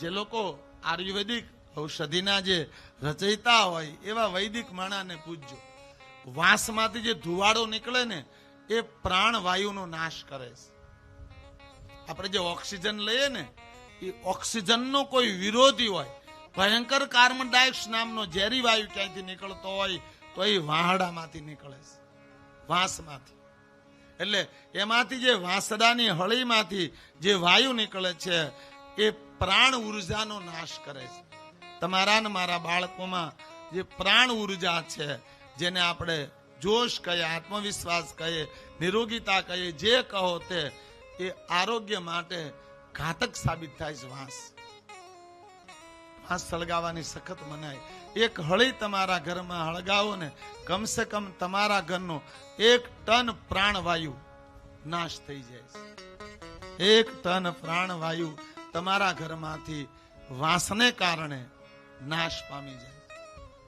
જે લોકો આયુર્વેદિક ઔષધિના જે રચયિતા હોય એવા વૈદિક માણાને પૂજજો. વાંસમાંથી જે ધુવાડો નીકળે ને એ પ્રાણવાયુનો નાશ કરે છે. આપણે જે ઓક્સિજન લઈએ ને એ ઓક્સિજનનો કોઈ વિરોધી હોય, ભયંકર કાર્બન ડાયોક્સાઇડ નામનો ઝેરી વાયુ ક્યાંયથી નીકળતો હોય તો એ વાહડામાંથી નીકળે છે, વાંસમાંથી. એટલે એમાંથી જે વાંસડાની હળીમાંથી જે વાયુ નીકળે છે એ પ્રાણ ઉર્જાનો નાશ કરે છે. તમારા ને મારા બાળકોમાં જે પ્રાણ ઉર્જા છે, જેને આપણે જોશ કહીએ, આત્મવિશ્વાસ કહીએ, નિરોગીતા કહીએ, જે કહો તે, એ આરોગ્ય માટે ઘાતક સાબિત થાય છે. વાંસ સળગાવવાની સખત મનાય. એક હળી તમારા ઘરમાં હળગાવો ને કમસે કમ તમારા ઘરનો 1 ટન પ્રાણવાયુ નાશ થઈ જાય છે. 1 ટન પ્રાણવાયુ તમારા ઘરમાંથી વાંસને કારણે નાશ પામી જાય.